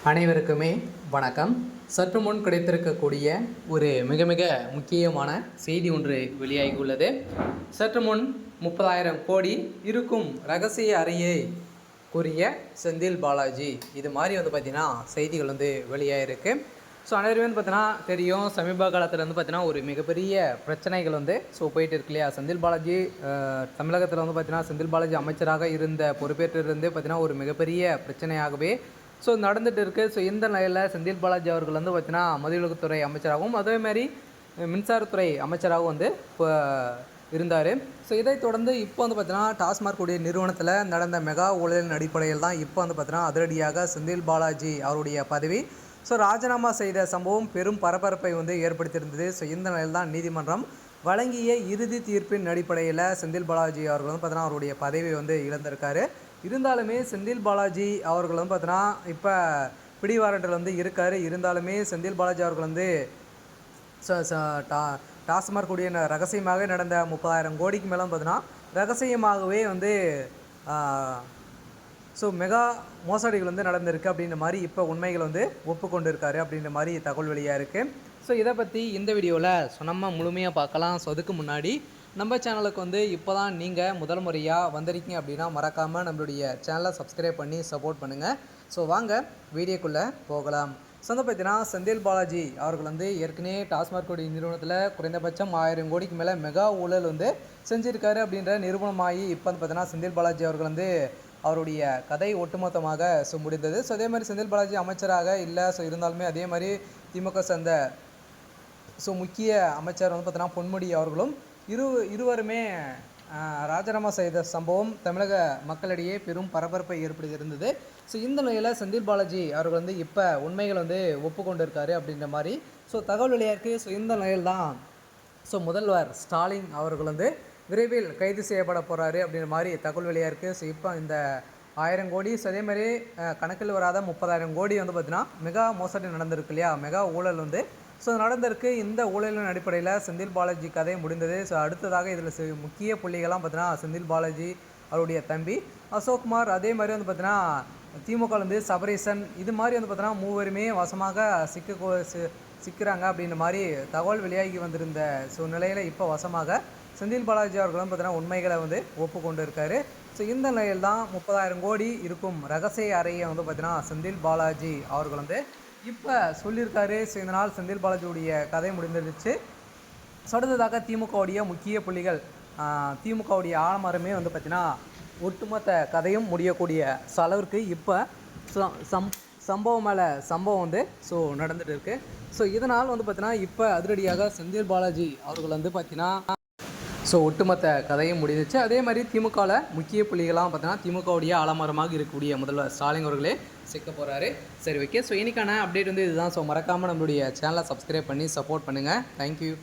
அனைவருக்குமே வணக்கம். சற்று முன் கிடைத்திருக்கக்கூடிய ஒரு மிக மிக முக்கியமான செய்தி ஒன்று வெளியாகி உள்ளது. சற்று முன் 30,000 கோடி இருக்கும் ரகசிய அறையை கூறிய செந்தில் பாலாஜி, இது மாதிரி பார்த்திங்கன்னா செய்திகள் வெளியாகிருக்கு. ஸோ அனைவருமே பார்த்தீங்கன்னா தெரியும், சமீப காலத்தில் பார்த்திங்கன்னா ஒரு மிகப்பெரிய பிரச்சனைகள் போயிட்டு இருக்கு இல்லையா. செந்தில் பாலாஜி தமிழகத்தில் பார்த்திங்கன்னா செந்தில் பாலாஜி அமைச்சராக இருந்த பொறுப்பேற்றிருந்து பார்த்திங்கன்னா ஒரு மிகப்பெரிய பிரச்சனையாகவே நடந்துகிட்டு இருக்குது. இந்த நிலையில் செந்தில் பாலாஜி அவர்கள் பார்த்திங்கன்னா மதுவிலக்குத்துறை அமைச்சராகவும் அதேமாதிரி மின்சாரத்துறை அமைச்சராகவும் இப்போ இருந்தார். இதைத் தொடர்ந்து இப்போ பார்த்திங்கன்னா டாஸ்மாக் உடைய நிறுவனத்தில் நடந்த மெகா ஊழலின் அடிப்படையில் தான் இப்போ பார்த்திங்கன்னா அதிரடியாக செந்தில் பாலாஜி அவருடைய பதவி ராஜினாமா செய்த சம்பவம் பெரும் பரபரப்பை ஏற்படுத்தியிருந்தது. இந்த நிலையில் தான் நீதிமன்றம் வழங்கிய இறுதி தீர்ப்பின் அடிப்படையில் செந்தில் பாலாஜி அவர்கள் பார்த்திங்கன்னா அவருடைய பதவியை இழந்திருக்காரு. இருந்தாலுமே செந்தில் பாலாஜி அவர்கள் பார்த்தீங்கன்னா இப்போ பிடிவாரண்டில் இருக்கார். இருந்தாலுமே செந்தில் பாலாஜி அவர்கள் டாஸ்மாக் கூடிய ரகசியமாக நடந்த 30,000 கோடிக்கு மேலே பார்த்தீங்கன்னா ரகசியமாகவே மெகா மோசடிகள் நடந்திருக்கு அப்படின்ற மாதிரி இப்போ உண்மைகள் ஒப்புக்கொண்டு இருக்காரு அப்படின்ற மாதிரி தகவல் வெளியாக இருக்குது. இதை பற்றி இந்த வீடியோவில் நம்ம முழுமையாக பார்க்கலாம். அதுக்கு முன்னாடி நம்ம சேனலுக்கு இப்போ தான் நீங்கள் முதல் முறையாக வந்திருக்கீங்க அப்படின்னா மறக்காமல் நம்மளுடைய சேனலை சப்ஸ்கிரைப் பண்ணி சப்போர்ட் பண்ணுங்கள். வாங்க வீடியோக்குள்ளே போகலாம். பார்த்தீங்கன்னா செந்தில் பாலாஜி அவர்கள் ஏற்கனவே டாஸ்மாக் உடைய நிறுவனத்தில் குறைந்தபட்சம் 1000 கோடிக்கு மேலே மெகா ஊழல் செஞ்சுருக்காரு அப்படின்ற நிறுவனமாகி இப்போ பார்த்தீங்கன்னா செந்தில் பாலாஜி அவர்கள் அவருடைய கதை ஒட்டுமொத்தமாக முடிந்தது. அதே மாதிரி செந்தில் பாலாஜி அமைச்சராக இல்லை இருந்தாலுமே அதே மாதிரி திமுக சேர்ந்த முக்கிய அமைச்சர் பார்த்தீங்கன்னா பொன்முடி அவர்களும் இருவருமே ராஜினாமா செய்த சம்பவம் தமிழக மக்களிடையே பெரும் பரபரப்பை ஏற்படுத்தியிருந்தது. இந்த நிலையில் செந்தில் பாலாஜி அவர்கள் இப்போ உண்மைகள் ஒப்புக்கொண்டு இருக்காரு அப்படின்ற மாதிரி தகவல் வெளியாக இருக்குது. இந்த நிலையில் தான் முதல்வர் ஸ்டாலின் அவர்கள் விரைவில் கைது செய்யப்பட போகிறாரு அப்படின்ற மாதிரி தகவல் வெளியாக இருக்குது. இப்போ இந்த 1000 கோடி அதேமாதிரி கணக்கில் வராத 30,000 கோடி பார்த்திங்கன்னா மெகா மோசடி நடந்திருக்கு இல்லையா, மெகா ஊழல் நடந்திருக்கு. இந்த ஊழலின் அடிப்படையில் செந்தில் பாலாஜி கதை முடிந்தது. அடுத்ததாக இதில் முக்கிய புள்ளிகள்லாம் பார்த்தீங்கன்னா செந்தில் பாலாஜி அவருடைய தம்பி அசோக்குமார், அதே மாதிரி பார்த்தீங்கன்னா திமுக சபரீசன், இது மாதிரி பார்த்தீங்கன்னா மூவருமே வசமாக சிக்கிறாங்க அப்படின்ற மாதிரி தகவல் வெளியாகி வந்திருந்த நிலையில் இப்போ வசமாக செந்தில் பாலாஜி அவர்களும் பார்த்தீங்கன்னா உண்மைகளை ஒப்புக்கொண்டு இருக்காரு. இந்த நிலையில் தான் 30,000 கோடி இருக்கும் ரகசிய அறையை பார்த்தீங்கன்னா செந்தில் பாலாஜி அவர்கள் இப்போ சொல்லியிருக்காரு. இதனால் செந்தில் பாலாஜியுடைய கதை முடிந்துருச்சு. அடுத்ததாக திமுகவுடைய முக்கிய புள்ளிகள், திமுகவுடைய ஆலமரமே பார்த்திங்கன்னா ஒட்டுமொத்த கதையும் முடியக்கூடிய அளவிற்கு இப்போ சம்பவம் மேலே சம்பவம் நடந்துகிட்டு இருக்குது. இதனால் பார்த்திங்கன்னா இப்போ அதிரடியாக செந்தில் பாலாஜி அவர்கள் பார்த்திங்கன்னா ஒட்டுமொத்த கதையும் முடிஞ்சிச்சு. அதே மாதிரி திமுகவில் முக்கிய புள்ளிகளாக பார்த்தீங்கன்னா திமுகவுடைய ஆலமரமாக இருக்கக்கூடிய முதல்வர் ஸ்டாலின் அவர்களே சிக்க போகிறாரு. சரி, ஓகே. இன்றைக்கான அப்டேட் இதுதான். மறக்காமல் நம்மளுடைய சேனலை சப்ஸ்கிரைப் பண்ணி சப்போர்ட் பண்ணுங்கள். தேங்க்யூ.